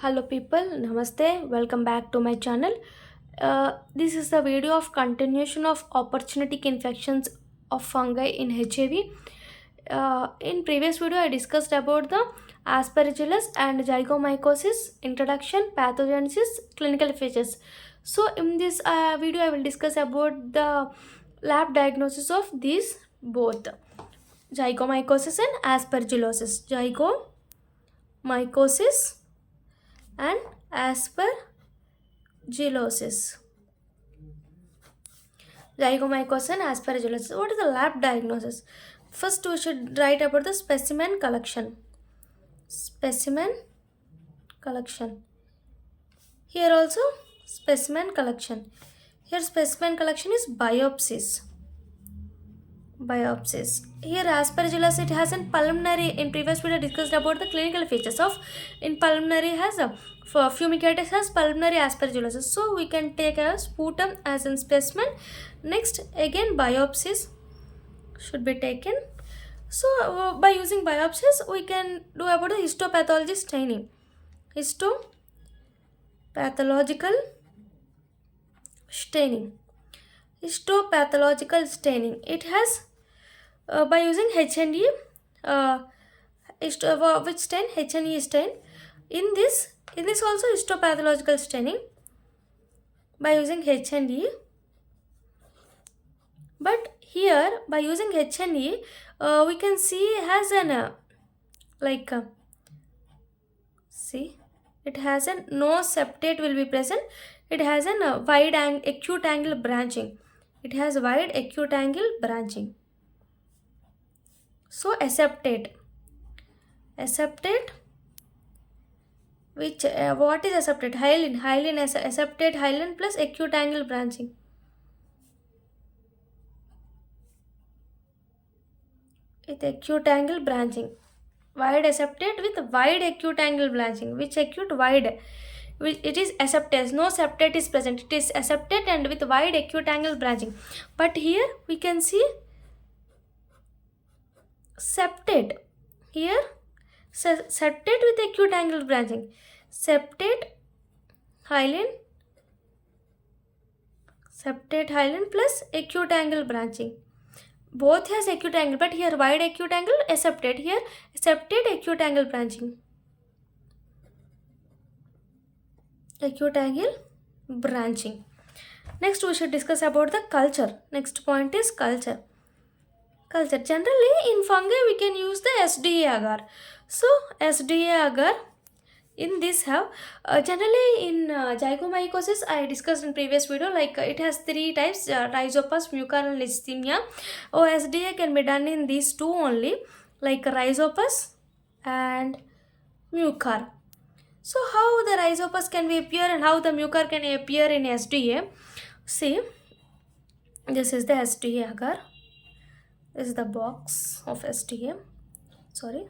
Hello people, namaste, welcome back to my channel. This is the video of continuation of opportunistic infections of fungi in HAV. In previous video I discussed about the aspergillus and zygomycosis, introduction, pathogenesis, clinical features. So in this video I will discuss about the lab diagnosis of these both zygomycosis and aspergillosis. Zygomycosis and aspergillosis. Zygomycosis and aspergillosis. What is the lab diagnosis? First, we should write about the specimen collection. Specimen collection. Here also specimen collection. Here specimen collection is biopsies. Biopsies. Here aspergillus it has in pulmonary. In previous video discussed about the clinical features of in pulmonary has a for fumigatus has pulmonary aspergillosis. So we can take a sputum as in specimen. Next again biopsies should be taken. So by using biopsies we can do about the histopathology staining. Histopathological staining. Histopathological staining. It has by using HNE, which stain HNE stain. In this also histopathological staining by using HNE. But here by using HNE, we can see has an see it has a no septate will be present. It has an wide acute angle branching. It has wide acute angle branching. So aseptate, which what is aseptate? Hyaline aseptate hyaline plus acute angle branching. With acute angle branching, wide aseptate with wide acute angle branching. Which acute? Wide. Which it is aseptate. No septate is present. It is aseptate and with wide acute angle branching. But here we can see septate. Here septate with acute angle branching. Septate hyaline plus acute angle branching. Both has acute angle, but here wide acute angle aseptate. Here septate acute angle branching. Acute angle branching. Next we should discuss about the culture. Next point is culture. Culture. Generally in fungi we can use the SDA agar. So SDA agar in this have generally in zygomycosis I discussed in previous video it has three types rhizopus, mucor and leishthemia. SDA can be done in these two only like rhizopus and mucor. So how the rhizopus can be appear and how the mucor can appear in SDA? See, this is the SDA agar. This is the box of SDA. Sorry.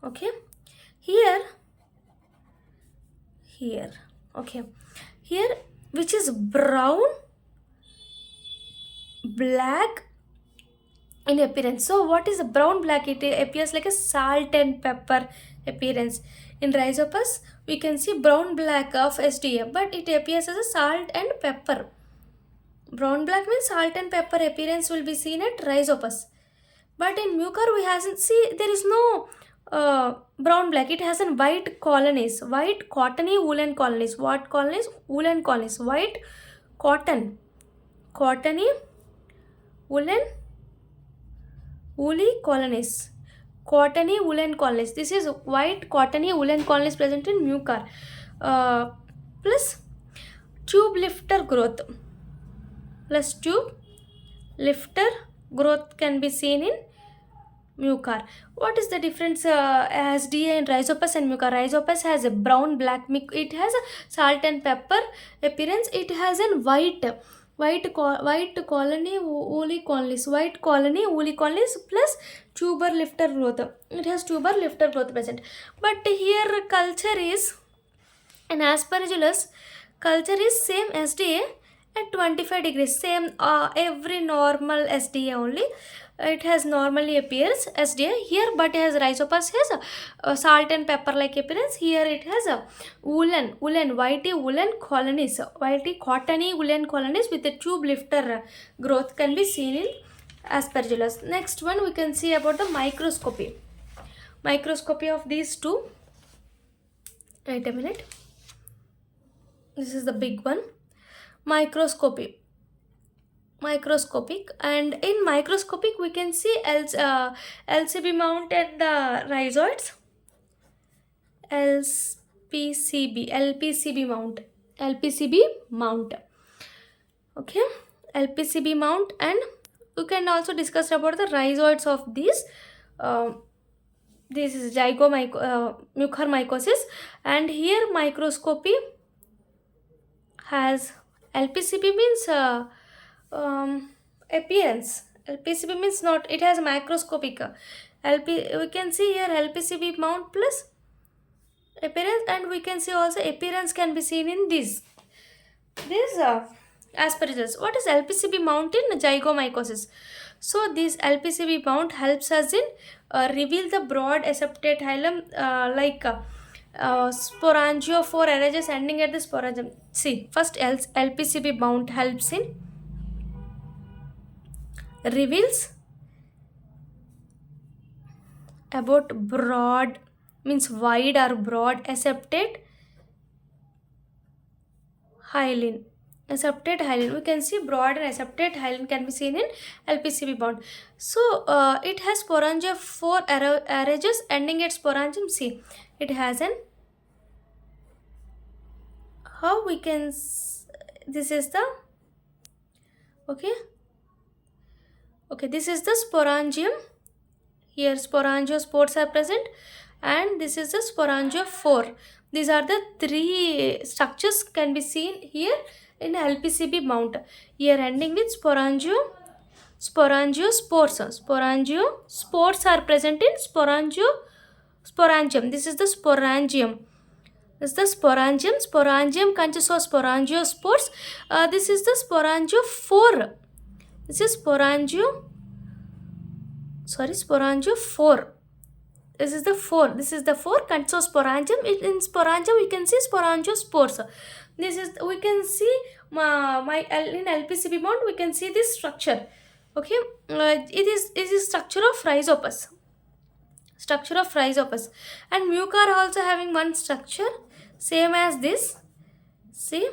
Okay. Here. Okay. Here, which is brown, black in appearance. So what is a brown black? It appears like a salt and pepper appearance. In rhizopus, we can see brown black of SDA, but it appears as a salt and pepper. Brown black means salt and pepper appearance will be seen at rhizopus. But in mucor we hasn't see there is no brown black. It has an white colonies, white cottony woolen colonies. What colonies? Woolen colonies. White cottony woolen woolly colonies. Cottony woolen colonies. This is white cottony woolen colonies present in mucor. Plus tube lifter growth. Plus tube lifter growth can be seen in mucor. What is the difference SDA in rhizopus and mucor? Rhizopus has a brown black. It has a salt and pepper appearance. It has a white colony woolly colonies. White colony woolly colonies plus tuber lifter growth. It has tuber lifter growth present. But here culture is an aspergillus. Culture is same SDA at 25 degrees. Same, every normal SDA only. It has normally appears SDA here, but as rhizopus has a salt and pepper like appearance. Here it has a woolen whitey woolen colonies, whitey cottony woolen colonies with a tube lifter growth can be seen in aspergillus. Next one we can see about the microscopy of these two. Wait a minute. This is the big one. Microscopic, and in microscopic we can see LCB mount and the rhizoids. LPCB mount. Okay, LPCB mount, and you can also discuss about the rhizoids of these. This is mucormycosis, and here microscopy has LPCB means appearance. LPCB means not, it has macroscopic. We can see here LPCB mount plus appearance, and we can see also appearance can be seen in this aspergillus. What is LPCB mount in zygomycosis? So this LPCB mount helps us in reveal the broad aseptate hilum sporangiophore arages ending at the sporangium. See, first LPCB mount helps in reveals about broad means wide or broad aseptate hyaline. We can see broad and aseptate hyaline can be seen in LPCB mount. So it has sporangiophore arages ending at sporangium. See, it has an, how we can this is the okay, this is the sporangium. Here sporangiospores are present, and this is the sporangiophore. These are the three structures can be seen here in LPCB mount. Here ending with sporangiospores. Sporangiospores are present in sporangium. This is the sporangium. Sporangium consists of sporangiospores. This is the sporangiophore. This is sporangiophore. This is the four consists of sporangium. In sporangium we can see sporangiospores. This is, we can see in LPCB mount we can see this structure. Okay, it is structure of rhizopus. And mucor also having one structure same as this. See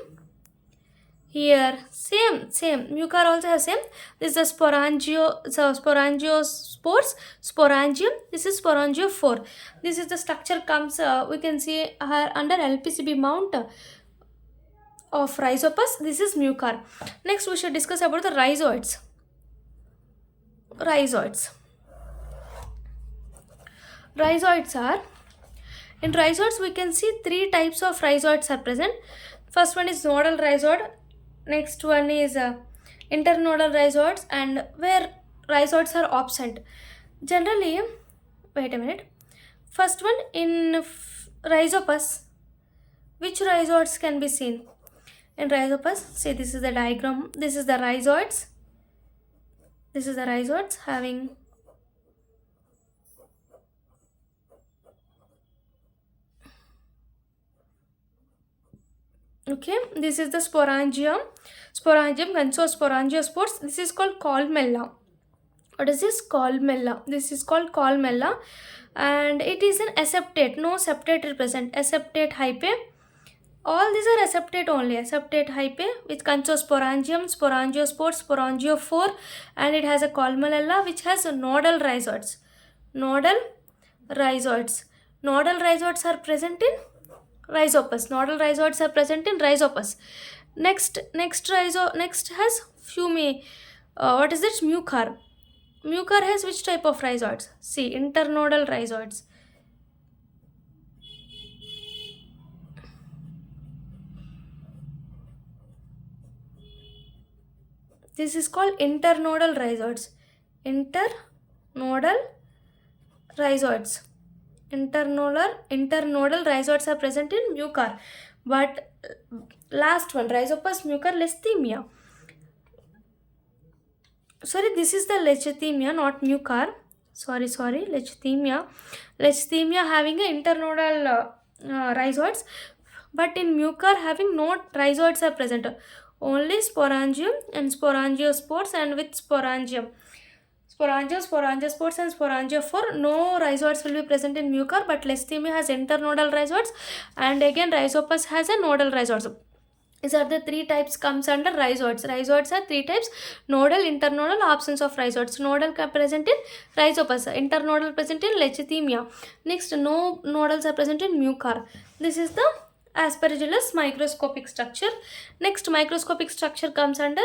here, same mucor also has same. This is the sporangiospores, sporangium. This is sporangiophore. This is the structure comes we can see under LPCB mount of rhizopus. This is mucor. Next we should discuss about the rhizoids. Rhizoids are, in rhizoids we can see three types of rhizoids are present. First one is nodal rhizoid, next one is internodal rhizoids, and where rhizoids are absent. Generally, wait a minute, first one in rhizopus, which rhizoids can be seen? In rhizopus, see, this is the diagram. This is the rhizoids. Having okay, this is the sporangium consists of sporangiospores. This is called columella. What is this? Columella. This is called columella, and it is an aseptate. No septate is present. Aseptate hyphae. All these are aseptate only. Aseptate hyphae which consists of sporangium, sporangiospores, sporangiophore, and it has a columella which has nodal rhizoids. Nodal rhizoids are present in rhizopus. Next has what is this? Mucor. Mucor has which type of rhizoids? See, internodal rhizoids. This is called internodal rhizoids. Internodal rhizoids are present in mucor, but last one, Rhizopus mucorleishthemia. Sorry, this is the leishthemia, not mucar. Sorry, leishthemia. Leishthemia having a internodal rhizoids, but in mucar having no rhizoids are present. Only sporangium and sporangiospores, and with sporangium. Sporangiospores and sporangiophore. No rhizoids will be present in mucar, but leishthemia has internodal rhizoids, and again Rhizopus has a nodal rhizoids. These are the three types comes under rhizoids. Rhizoids are three types: nodal, internodal, absence of rhizoids. Nodal present in Rhizopus, internodal present in leishthemia. Next, no nodals are present in mucar. This is the aspergillus microscopic structure. Next microscopic structure comes under,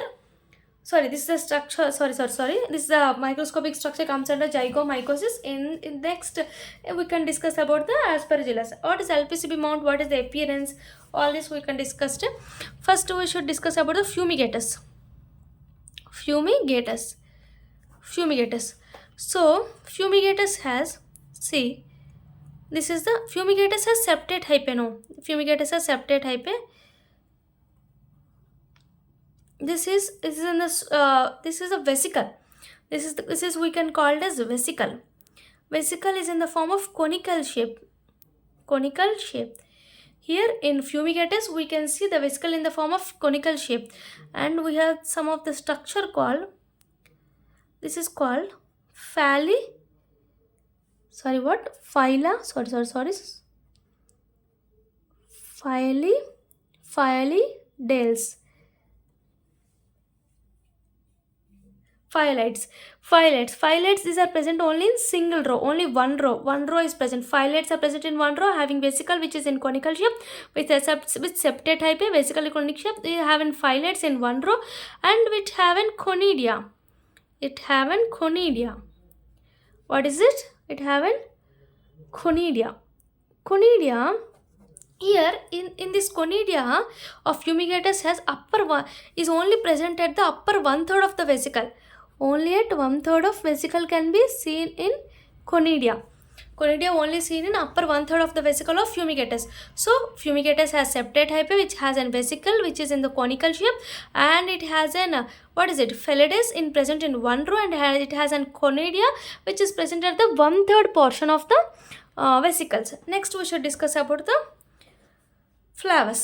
this is the structure, this is the microscopic structure comes under zygomycosis. In next we can discuss about the aspergillus. What is LPCB mount, what is the appearance, all this we can discuss. First we should discuss about the fumigatus. So fumigatus has, see, this is the fumigatus has septate hyphae. No, fumigatus has septate hyphae. This is in this this is a vesicle. This is we can call it as vesicle. Vesicle is in the form of conical shape. Here in fumigatus we can see the vesicle in the form of conical shape, and we have some of the structure called, this is called phyla. Phylides. Phylides, these are present only in single row, only one row is present. Phylides are present in one row, having vesicle which is in conical shape with septate hyphae, vesicle conic shape. They have in phylides in one row, and which have in conidia. What is it? It have in conidia. Here in this conidia of fumigatus has upper one is only present at the upper 1/3 of the vesicle. Only at 1/3 of vesicle can be seen in conidia. Conidia only seen in upper 1/3 of the vesicle of fumigatus. So fumigatus has septate hyphae which has a vesicle which is in the conical shape, and it has an phylides in present in one row, and it has an conidia which is present at the 1/3 portion of the vesicles. Next we should discuss about the flavus.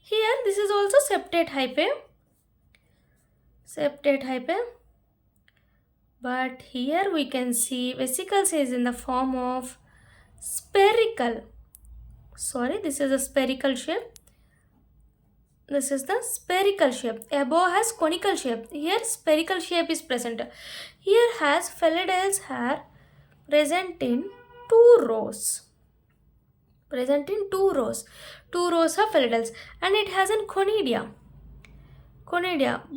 Here this is also septate hyphae. But here we can see vesicles is in the form of spherical. This is a spherical shape. This is the spherical shape. Above has conical shape. Here spherical shape is present. Here has phylides are present in two rows. Two rows of phylides, and it has an conidia.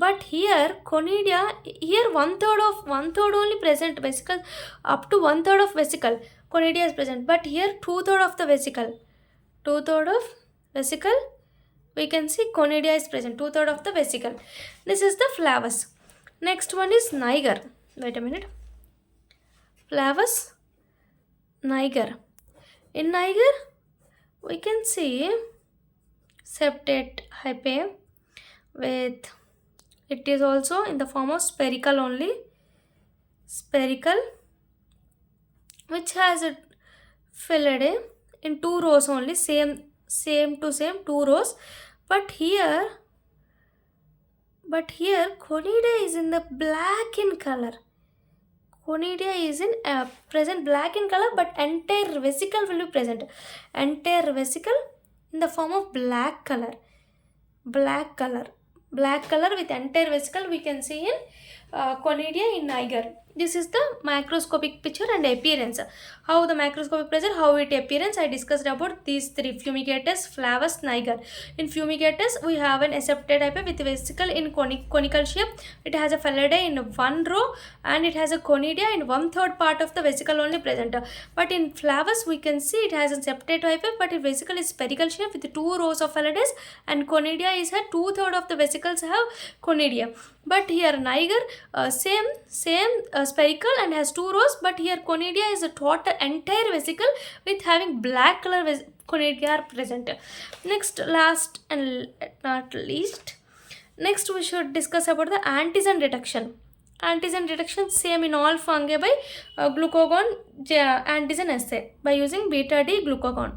But here conidia, here 1/3 only present vesicle, up to 1/3 of vesicle conidia is present, but here 2/3 of the vesicle. We can see conidia is present, 2/3 of the vesicle. This is the flavus. Next one is niger. Wait a minute. Flavus, niger. In niger we can see septate hyphae with, it is also in the form of spherical only, which has a phylidae in two rows only, same two rows. But here conidia is in the black in color. Conidia is in present black in color, but entire vesicle will be present. Entire vesicle in the form of black color with entire vesicle we can see in conidia in niger. This is the macroscopic picture and appearance. How the macroscopic picture, how it appearance, I discussed about these three: fumigatus, flavus, niger. In fumigatus we have an septate hyphae with vesicle in conical shape. It has a phylidae in one row, and it has a conidia in 1/3 part of the vesicle only present. But in flavus we can see it has a septate hyphae, but its vesicle is spherical shape with two rows of phylides, and conidia is at 2/3 of the vesicles have conidia. But here niger, same spherical and has 2 rows, but here conidia is a total entire vesicle with having black color conidia are present. Next, last and not least, next we should discuss about the antigen detection. Antigen detection same in all fungi by glucagon antigen assay by using beta D glucagon.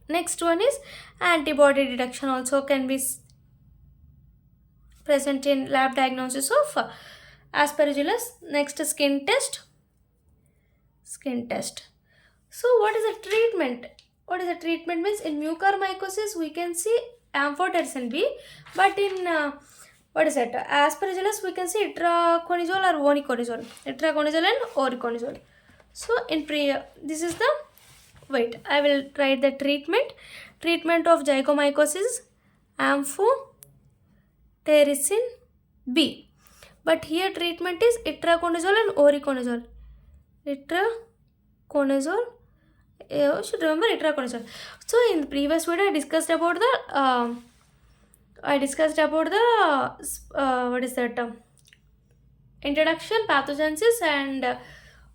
Next one is antibody detection, also can be present in lab diagnosis of aspergillus. Next, skin test. So what is the treatment? Means in mucormycosis we can see amphotericin B, but in aspergillus we can see itraconazole or oniconazole. Itraconazole and oriconazole. So this is the I will write the treatment. Treatment of zygomycosis, amphotericin B. But here treatment is itraconazole and oriconazole. Itraconazole. You should remember itraconazole. So in the previous video I discussed about the introduction, pathogenesis, and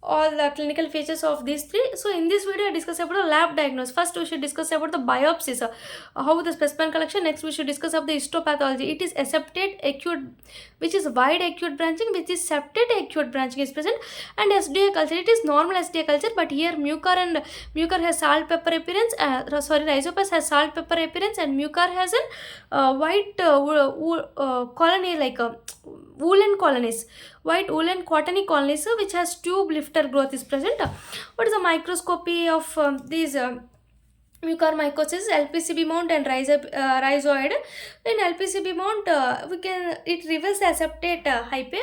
all the clinical features of these three. So in this video I discuss about the lab diagnosis. First we should discuss about the biopsies, how the specimen collection. Next we should discuss about the histopathology. It is accepted acute, which is wide acute branching, which is septate acute branching is present, and SDA culture, it is normal SDA culture, but here mucor has salt pepper appearance, rhizopus has salt pepper appearance, and mucor has a white colony, like woolen colonies, white woolen cottony colonies, which has tube lifter growth is present. What is the microscopy of these mucormycosis? LPCB mount and rhizoid. In LPCB mount it reveals the septate hyphae.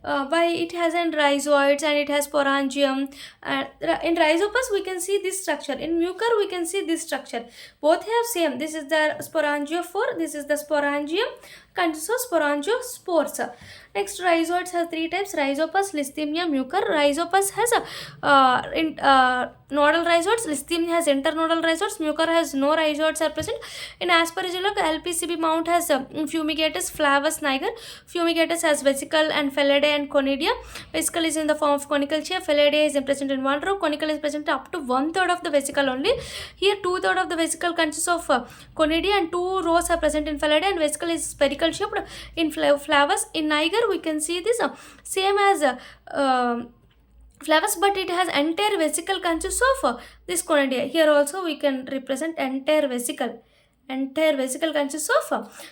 By it has an rhizoids and it has sporangium. In rhizopus we can see this structure. In mucor we can see this structure. Both have same. This is the sporangiophore. This is the sporangium. Consists of sporangiospores. Next, rhizoids has 3 types: rhizopus, listhemia, mucor. Rhizopus has nodal rhizoids. Listhemia has internodal rhizoids. Mucor has no rhizoids are present. In aspergillus, LPCB mount has fumigatus, flavus niger. Fumigatus has vesicle and felidae and conidia. Vesicle is in the form of conical chair. Felidae is present in 1 row. Conical is present up to 1/3 of the vesicle only. Here 2/3 of the vesicle consists of conidia and 2 rows are present in felidae, and vesicle is spherical shaped. In flavus, in niger we can see this same as flavus, but it has entire vesicle consists of this conidia. Here also we can represent entire vesicle consists of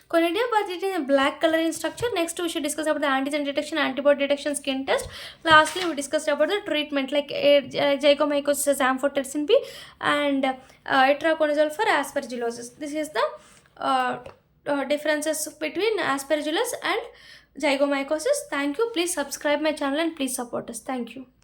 conidia, but it is a black color in structure. Next we should discuss about the antigen detection, antibody detection, skin test. Lastly we discussed about the treatment, like zygomycosis, amphotericin B, and itraconazole for aspergillosis. This is the differences between aspergillus and zygomycosis. Thank you. Please subscribe my channel and please support us. Thank you.